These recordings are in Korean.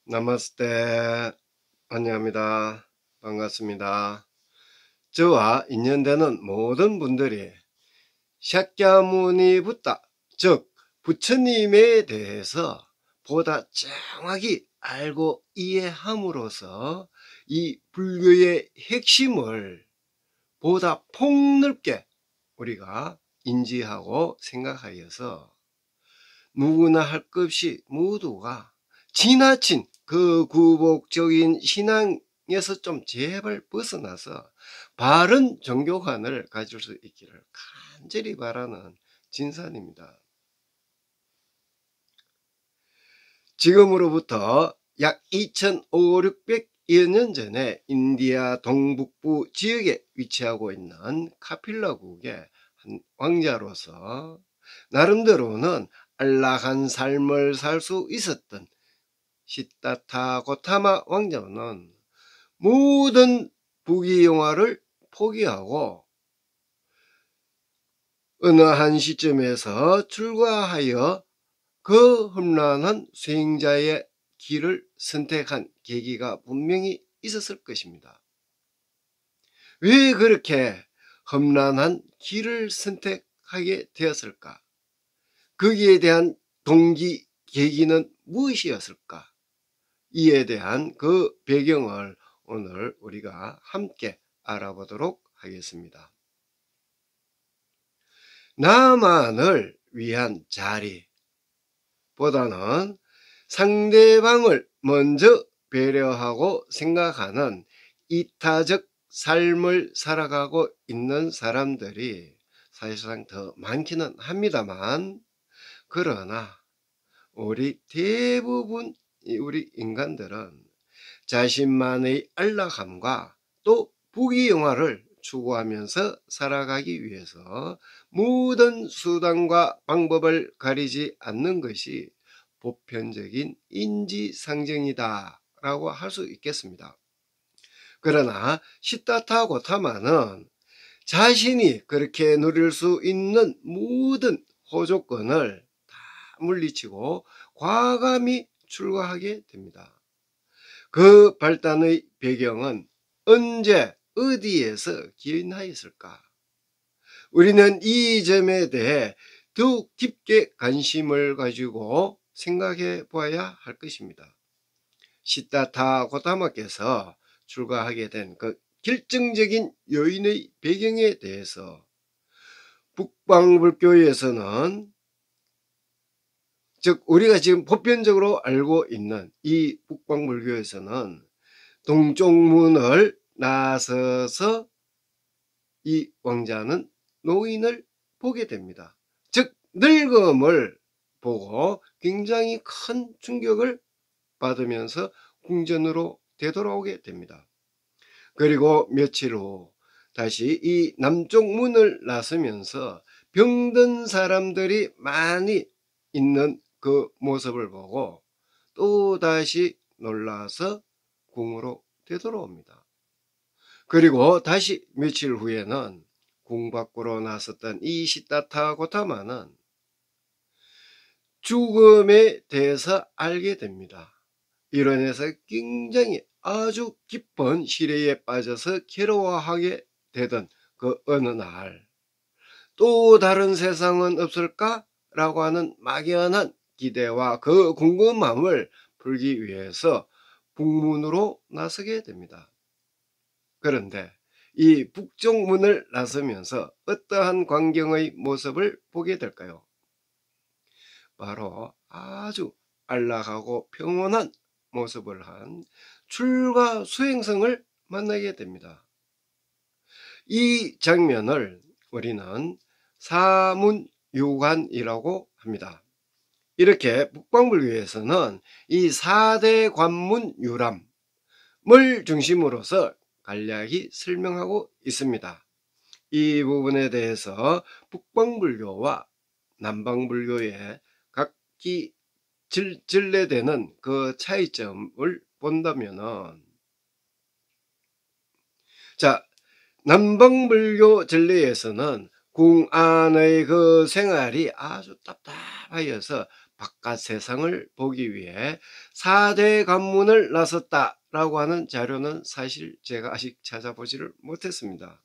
나마스테. 환영합니다. 반갑습니다. 저와 인연되는 모든 분들이 샤캬무니 붓다, 즉 부처님에 대해서 보다 정확히 알고 이해함으로써 이 불교의 핵심을 보다 폭넓게 우리가 인지하고 생각하여서 누구나 할 것 없이 모두가 지나친 그 굴복적인 신앙에서 좀 제발 벗어나서 바른 종교관을 가질 수 있기를 간절히 바라는 진산입니다. 지금으로부터 약 2500~600여 년 전에 인디아 동북부 지역에 위치하고 있는 카필라국의 한 왕자로서 나름대로는 안락한 삶을 살 수 있었던 시다타 고타마 왕자는 모든 부귀영화를 포기하고 어느 한 시점에서 출가하여 그 험난한 수행자의 길을 선택한 계기가 분명히 있었을 것입니다. 왜 그렇게 험난한 길을 선택하게 되었을까? 거기에 대한 동기, 계기는 무엇이었을까? 이에 대한 그 배경을 오늘 우리가 함께 알아보도록 하겠습니다. 나만을 위한 자리보다는 상대방을 먼저 배려하고 생각하는 이타적 삶을 살아가고 있는 사람들이 사실상 더 많기는 합니다만, 그러나 우리 대부분 우리 인간들은 자신만의 안락함과 또 부귀영화를 추구하면서 살아가기 위해서 모든 수단과 방법을 가리지 않는 것이 보편적인 인지상정이다 라고 할 수 있겠습니다. 그러나 시다타 고타마는 자신이 그렇게 누릴 수 있는 모든 호조건을 다 물리치고 과감히 출가하게 됩니다. 그 발단의 배경은 언제 어디에서 기인하였을까? 우리는 이 점에 대해 더욱 깊게 관심을 가지고 생각해 보아야 할 것입니다. 시다타 고타마께서 출가하게 된 그 결정적인 요인의 배경에 대해서 북방불교에서는, 즉 우리가 지금 보편적으로 알고 있는 이 북방불교에서는 동쪽 문을 나서서 이 왕자는 노인을 보게 됩니다. 즉 늙음을 보고 굉장히 큰 충격을 받으면서 궁전으로 되돌아오게 됩니다. 그리고 며칠 후 다시 이 남쪽 문을 나서면서 병든 사람들이 많이 있는 그 모습을 보고 또다시 놀라서 궁으로 되돌아옵니다. 그리고 다시 며칠 후에는 궁 밖으로 나섰던 이 시다타 고타마는 죽음에 대해서 알게 됩니다. 이로 인해서 굉장히 아주 깊은 시래에 빠져서 괴로워하게 되던 그 어느 날, 또 다른 세상은 없을까? 라고 하는 막연한 기대와 그 궁금함을 풀기 위해서 북문으로 나서게 됩니다. 그런데 이 북쪽 문을 나서면서 어떠한 광경의 모습을 보게 될까요? 바로 아주 안락하고 평온한 모습을 한 출가 수행성을 만나게 됩니다. 이 장면을 우리는 사문유관이라고 합니다. 이렇게 북방불교에서는 이 4대 관문 유람을 중심으로서 간략히 설명하고 있습니다. 이 부분에 대해서 북방불교와 남방불교의 각기 전례되는 그 차이점을 본다면은, 자, 남방불교 전례에서는 궁 안의 그 생활이 아주 답답하여서 바깥 세상을 보기 위해 4대 관문을 나섰다라고 하는 자료는 사실 제가 아직 찾아보지를 못했습니다.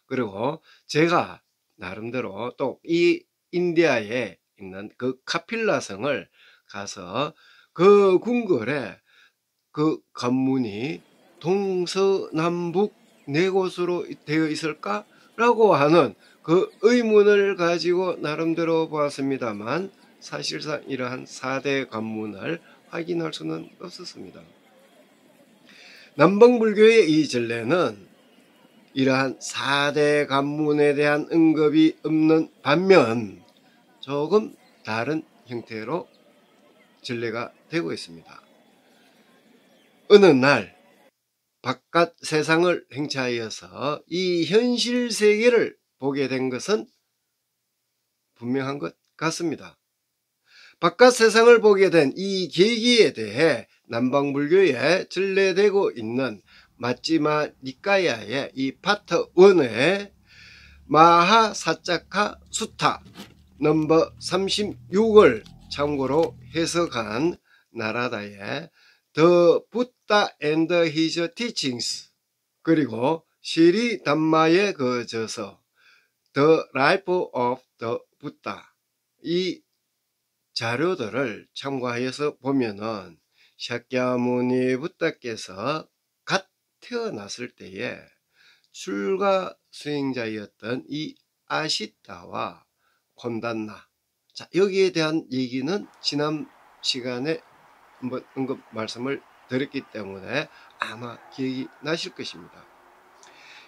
그리고 제가 나름대로 또 이 인디아에 있는 그 카필라 성을 가서 그 궁궐에 그 관문이 동서남북 네 곳으로 되어 있을까라고 하는 그 의문을 가지고 나름대로 보았습니다만 사실상 이러한 4대 관문을 확인할 수는 없었습니다. 남방불교의 이 전례는 이러한 4대 관문에 대한 언급이 없는 반면 조금 다른 형태로 전례가 되고 있습니다. 어느 날 바깥 세상을 행차하여서 이 현실 세계를 보게 된 것은 분명한 것 같습니다. 바깥 세상을 보게 된 이 계기에 대해 남방불교에 전래되고 있는 마찌마 니까야의 이 파트 1의 마하사짜카 수타 넘버 36을 참고로 해석한 나라다의 The Buddha and His Teachings 그리고 시리 담마의 그 저서 The Life of the Buddha 이 자료들을 참고하여서 보면은 샤캬무니 부다께서 갓 태어났을 때에 출가 수행자였던 이 아시타와 콘단나 자 여기에 대한 얘기는 지난 시간에 한번 언급 말씀을 드렸기 때문에 아마 기억이 나실 것입니다.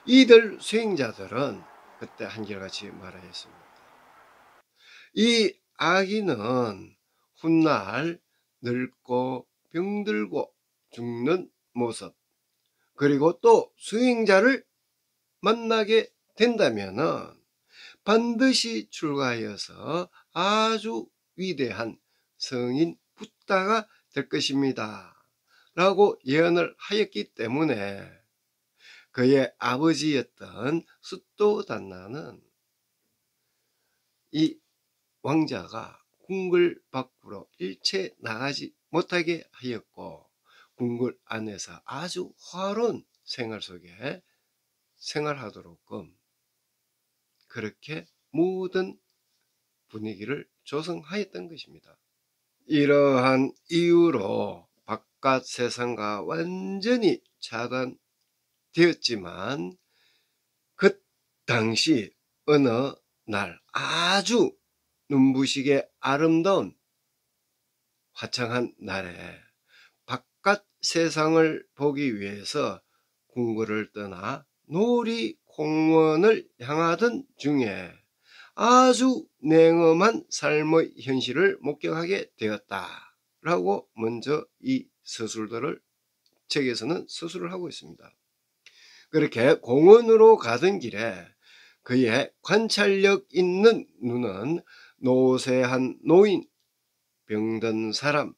이들 수행자들은 그때 한결같이 말하였습니다. 이 아기는 훗날 늙고 병들고 죽는 모습 그리고 또 수행자를 만나게 된다면은 반드시 출가하여서 아주 위대한 성인 붓다가 될 것입니다. 라고 예언을 하였기 때문에 그의 아버지였던 수토단나는 이 왕자가 궁궐 밖으로 일체 나가지 못하게 하였고 궁궐 안에서 아주 화로운 생활 속에 생활하도록끔 그렇게 모든 분위기를 조성하였던 것입니다. 이러한 이유로 바깥 세상과 완전히 차단되었지만 그 당시 어느 날 아주 눈부시게 아름다운 화창한 날에 바깥 세상을 보기 위해서 궁궐을 떠나 놀이공원을 향하던 중에 아주 냉엄한 삶의 현실을 목격하게 되었다라고 먼저 이 서술들을 책에서는 서술을 하고 있습니다. 그렇게 공원으로 가던 길에 그의 관찰력 있는 눈은 노쇠한 노인, 병든 사람,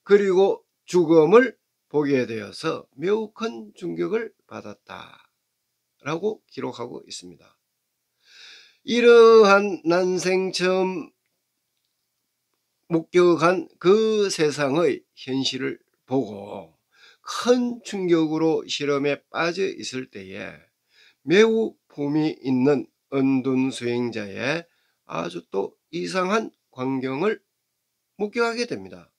그리고 죽음을 보게 되어서 매우 큰 충격을 받았다라고 기록하고 있습니다. 이러한 난생 처음 목격한 그 세상의 현실을 보고 큰 충격으로 실험에 빠져 있을 때에 매우 품이 있는 은둔 수행자의 아주 또 이상한 광경을 목격하게 됩니다.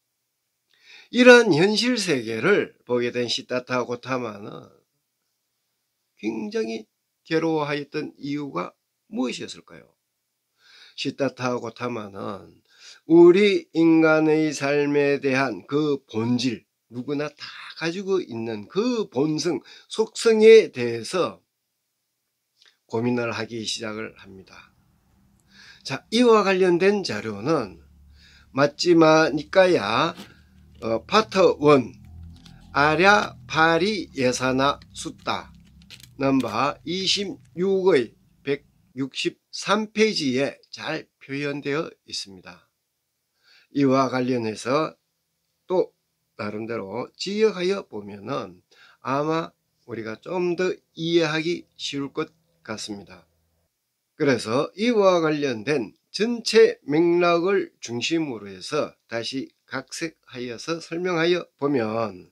이러한 현실 세계를 보게 된 시타타 고타마는 굉장히 괴로워하였던 이유가 무엇이었을까요? 시타타 고타마는 우리 인간의 삶에 대한 그 본질, 누구나 다 가지고 있는 그 본성, 속성에 대해서 고민을 하기 시작을 합니다. 자, 이와 관련된 자료는 마찌마 니까야 파트 1 아랴 파리 예사나 숫다 넘버 26의 163페이지에 잘 표현되어 있습니다. 이와 관련해서 또 나름대로 지역하여 보면은 아마 우리가 좀 더 이해하기 쉬울 것 같습니다. 그래서 이와 관련된 전체 맥락을 중심으로 해서 다시 각색하여서 설명하여 보면,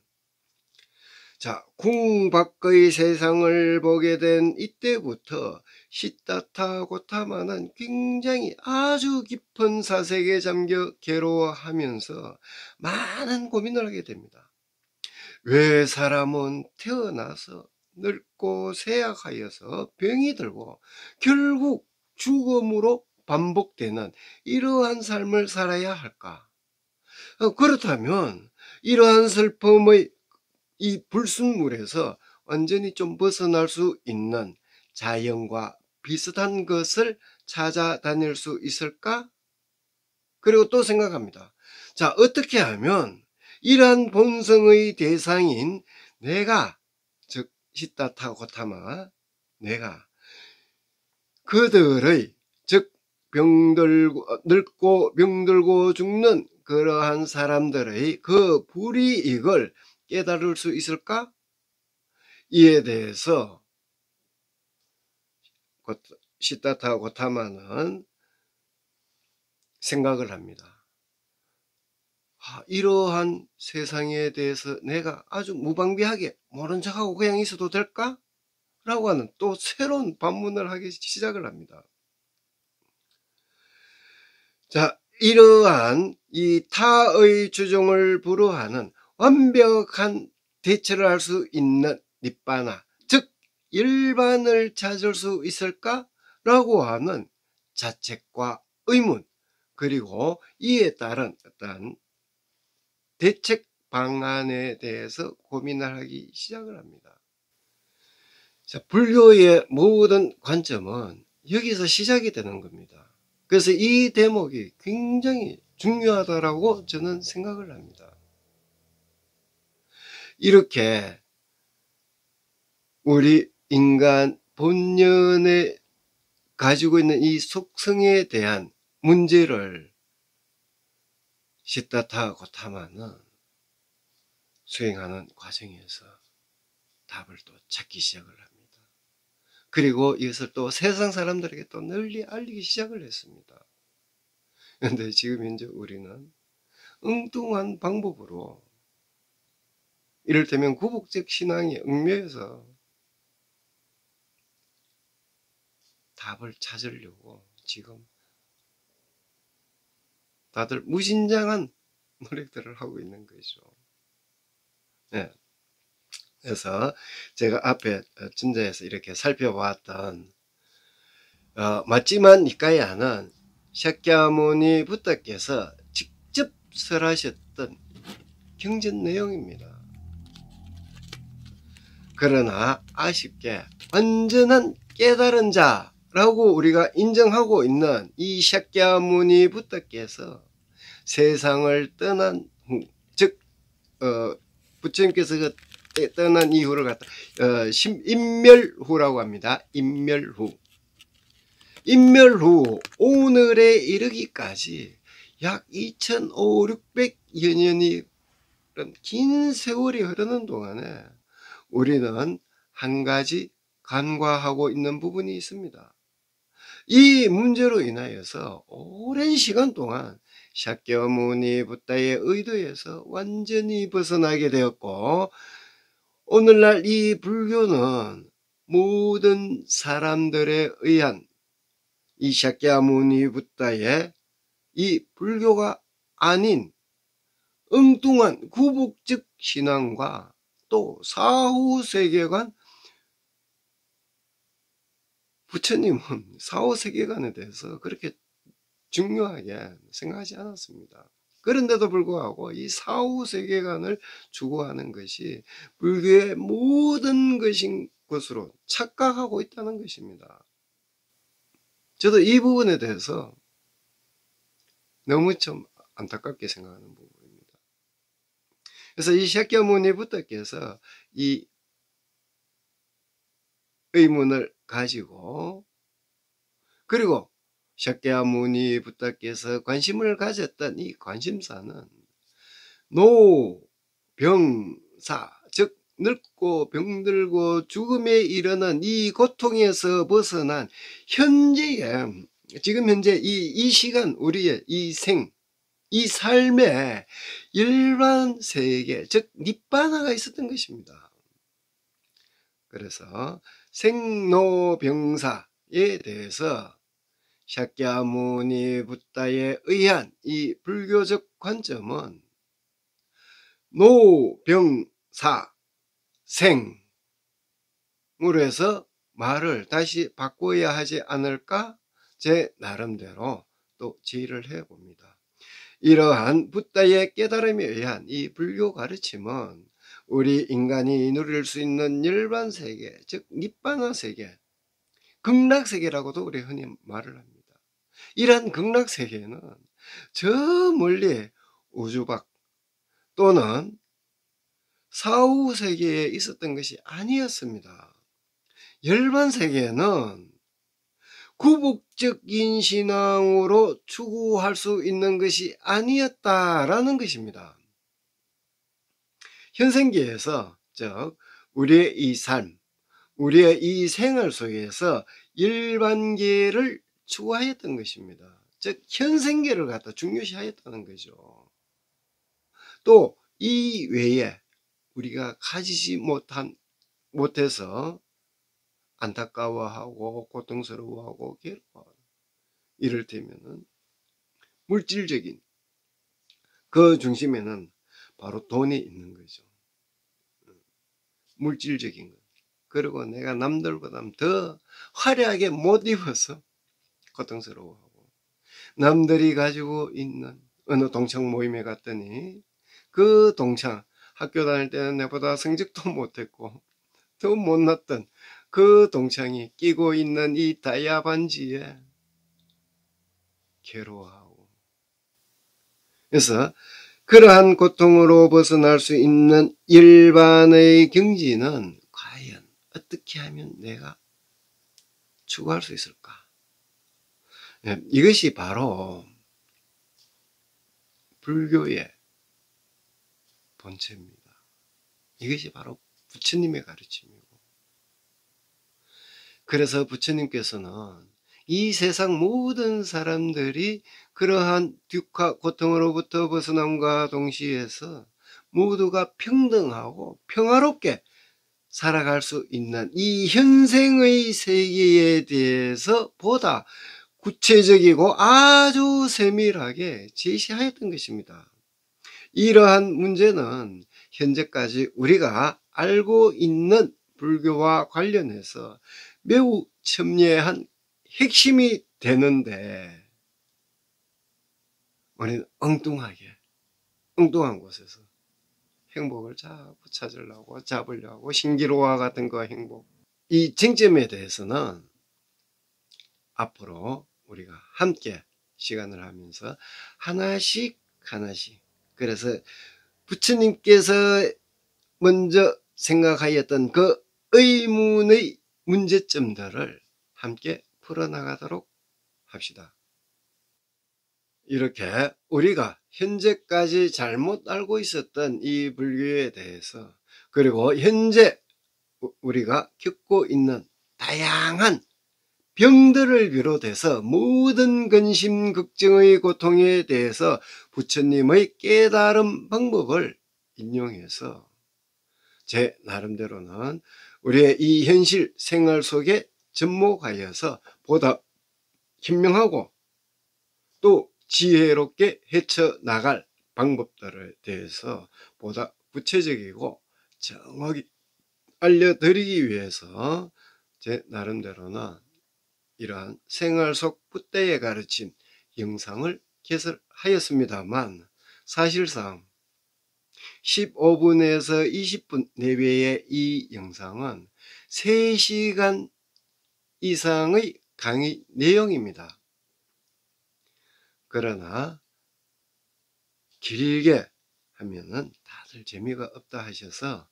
자, 궁 밖의 세상을 보게 된 이때부터 시다타 고타마는 굉장히 아주 깊은 사색에 잠겨 괴로워하면서 많은 고민을 하게 됩니다. 왜 사람은 태어나서 늙고 쇠약하여서 병이 들고 결국 죽음으로 반복되는 이러한 삶을 살아야 할까? 그렇다면 이러한 슬픔의 이 불순물에서 완전히 좀 벗어날 수 있는 자연과 비슷한 것을 찾아다닐 수 있을까? 그리고 또 생각합니다. 자, 어떻게 하면 이러한 본성의 대상인 내가, 즉 시다타 고타마, 내가 그들의, 즉 늙고 병들고 죽는 그러한 사람들의 그 불이익을 깨달을 수 있을까? 이에 대해서 시다타 고타마는 생각을 합니다. 이러한 세상에 대해서 내가 아주 무방비하게 모른 척하고 그냥 있어도 될까? 라고 하는 또 새로운 반문을 하기 시작을 합니다. 자, 이러한 이 타의 주종을 불허하는 완벽한 대처를 할 수 있는 니빠나, 즉 일반을 찾을 수 있을까? 라고 하는 자책과 의문, 그리고 이에 따른 어떤 대책 방안에 대해서 고민을 하기 시작을 합니다. 자, 불교의 모든 관점은 여기서 시작이 되는 겁니다. 그래서 이 대목이 굉장히 중요하다라고 저는 생각을 합니다. 이렇게 우리 인간 본연에 가지고 있는 이 속성에 대한 문제를 시다타 고타마는 수행하는 과정에서 답을 또 찾기 시작을 합니다. 그리고 이것을 또 세상 사람들에게 또 널리 알리기 시작을 했습니다. 그런데 지금 현재 우리는 엉뚱한 방법으로 이를테면 구복적 신앙에 얽매여서 답을 찾으려고 지금 다들 무진장한 노력들을 하고 있는 거죠. 네. 그래서 제가 앞에 전자에서 이렇게 살펴보았던 맞지만 니까야는 샤캬무니 부다께서 직접 설하셨던 경전 내용입니다. 그러나 아쉽게 완전한 깨달은 자라고 우리가 인정하고 있는 이 샤캬무니 부다께서 세상을 떠난 후, 즉 부처님께서 떠난 이후를 갖다 인멸후라고 합니다. 인멸후 오늘에 이르기까지 약 2500~600여 년이 긴 세월이 흐르는 동안에 우리는 한 가지 간과하고 있는 부분이 있습니다. 이 문제로 인하여서 오랜 시간 동안 샤kyamuni 부다의 의도에서 완전히 벗어나게 되었고, 오늘날 이 불교는 모든 사람들에 의한 이 샤kyamuni 부다의 이 불교가 아닌 엉뚱한 구복적 신앙과 또 사후 세계관, 부처님은 사후 세계관에 대해서 그렇게 중요하게 생각하지 않았습니다. 그런데도 불구하고 이 사후 세계관을 추구하는 것이 불교의 모든 것인 것으로 착각하고 있다는 것입니다. 저도 이 부분에 대해서 너무 좀 안타깝게 생각하는 부분입니다. 그래서 이 샤kyamuni 부다께서 이 의문을 가지고, 그리고 샤kyamuni 부다께서 관심을 가졌던 이 관심사는 노, 병, 사, 즉 늙고 병들고 죽음에 이르는 이 고통에서 벗어난 현재의 지금 현재 이 시간 우리의 이 이 삶의 일반 세계, 즉 니바나가 있었던 것입니다. 그래서 생로병사에 대해서 샤kyamuni 부다에 의한 이 불교적 관점은 노병사 생으로 해서 말을 다시 바꿔야 하지 않을까 제 나름대로 또 제의를 해봅니다. 이러한 부다의 깨달음에 의한 이 불교 가르침은 우리 인간이 누릴 수 있는 일반 세계, 즉 니바나 세계, 극락 세계라고도 우리 흔히 말을 합니다. 이러한 극락 세계는 저 멀리 우주 밖 또는 사후 세계에 있었던 것이 아니었습니다. 열반 세계는 구복적인 신앙으로 추구할 수 있는 것이 아니었다라는 것입니다. 현생계에서, 즉 우리의 이 삶, 우리의 이 생활 속에서 일반계를 추구하였던 것입니다. 즉 현생계를 갖다 중요시하였다는 거죠. 또 이 외에 우리가 가지지 못해서 안타까워하고 고통스러워하고 괴로워하고 이를테면은 물질적인 그 중심에는 바로 돈이 있는 거죠. 물질적인 것. 그리고 내가 남들보다 더 화려하게 못 입어서 고통스러워하고, 남들이 가지고 있는 어느 동창 모임에 갔더니 그 동창 학교 다닐 때는 내보다 성적도 못했고 더 못났던 그 동창이 끼고 있는 이 다이아 반지에 괴로워하고, 그래서 그러한 고통으로 벗어날 수 있는 일반의 경지는 과연 어떻게 하면 내가 추구할 수 있을까? 이것이 바로 불교의 본체입니다. 이것이 바로 부처님의 가르침이고, 그래서 부처님께서는 이 세상 모든 사람들이 그러한 듀카 고통으로부터 벗어남과 동시에서 모두가 평등하고 평화롭게 살아갈 수 있는 이 현생의 세계에 대해서 보다 구체적이고 아주 세밀하게 제시하였던 것입니다. 이러한 문제는 현재까지 우리가 알고 있는 불교와 관련해서 매우 첨예한 핵심이 되는데, 우리는 엉뚱한 곳에서 행복을 자꾸 찾으려고 잡으려고, 신기루와 같은 그 행복, 이 쟁점에 대해서는 앞으로 우리가 함께 시간을 하면서 하나씩 그래서 부처님께서 먼저 생각하였던 그 의문의 문제점들을 함께 풀어나가도록 합시다. 이렇게 우리가 현재까지 잘못 알고 있었던 이 불교에 대해서, 그리고 현재 우리가 겪고 있는 다양한 병들을 비롯해서 모든 근심 걱정의 고통에 대해서 부처님의 깨달음 방법을 인용해서 제 나름대로는 우리의 이 현실 생활 속에 접목하여서 보다 현명하고 또 지혜롭게 헤쳐나갈 방법들에 대해서 보다 구체적이고 정확히 알려드리기 위해서 제 나름대로는 이러한 생활 속 부대의 가르침 영상을 개설하였습니다만, 사실상 15분에서 20분 내외의 이 영상은 3시간 이상의 강의 내용입니다. 그러나 길게 하면은 다들 재미가 없다 하셔서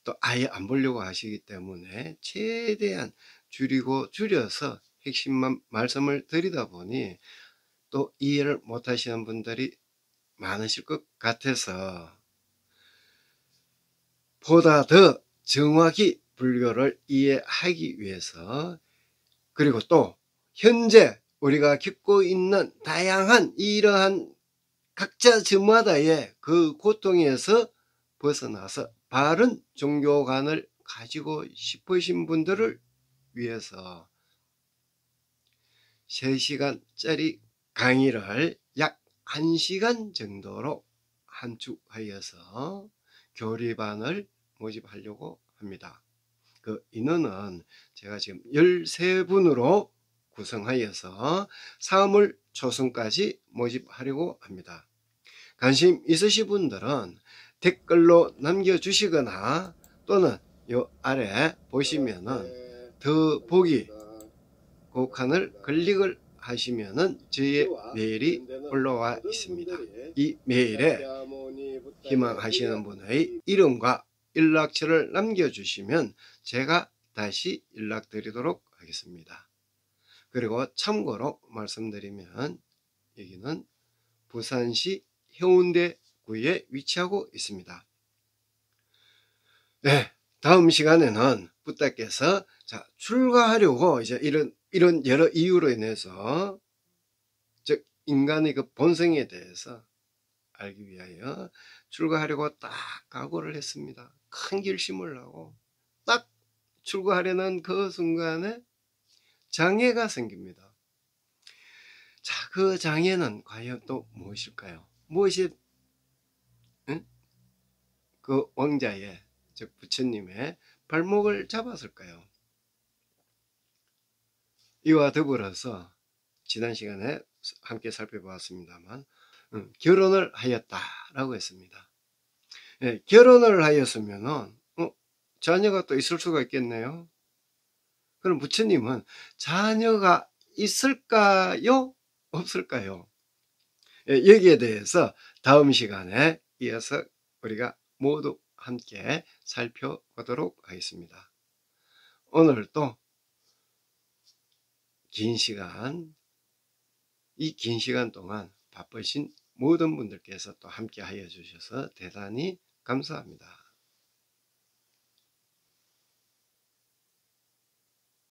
또 아예 안 보려고 하시기 때문에 최대한 줄여서 핵심만 말씀을 드리다 보니 또 이해를 못 하시는 분들이 많으실 것 같아서 보다 더 정확히 불교를 이해하기 위해서, 그리고 또 현재 우리가 겪고 있는 다양한 이러한 각자 저마다의 그 고통에서 벗어나서 바른 종교관을 가지고 싶으신 분들을 위해서 3시간짜리 강의를 약 1시간 정도로 한축하여서 교리반을 모집하려고 합니다. 그 인원은 제가 지금 13분으로 구성하여서 3월 초순까지 모집하려고 합니다. 관심 있으신 분들은 댓글로 남겨주시거나 또는 요 아래 보시면은 더 보기 그 칸을 클릭을 하시면은 저의 메일이 올라와 있습니다. 이 메일에 희망하시는 분의 이름과 연락처를 남겨주시면 제가 다시 연락드리도록 하겠습니다. 그리고 참고로 말씀드리면 여기는 부산시 해운대구에 위치하고 있습니다. 네, 다음 시간에는 부탁해서 자, 출가하려고 이제 이런 여러 이유로 인해서 즉 인간의 그 본성에 대해서 알기 위하여 출가하려고 딱 각오를 했습니다. 큰 결심을 하고 딱 출가하려는 그 순간에 장애가 생깁니다. 자, 그 장애는 과연 또 무엇일까요? 무엇이 그 왕자의 즉 부처님의 발목을 잡았을까요? 이와 더불어서 지난 시간에 함께 살펴보았습니다만 결혼을 하였다라고 했습니다. 예, 결혼을 하였으면 자녀가 또 있을 수가 있겠네요. 그럼 부처님은 자녀가 있을까요? 없을까요? 예, 여기에 대해서 다음 시간에 이어서 우리가 모두 함께 살펴보도록 하겠습니다. 오늘도 긴 시간, 이 긴 시간 동안 바쁘신 모든 분들께서 또 함께 하여 주셔서 대단히 감사합니다.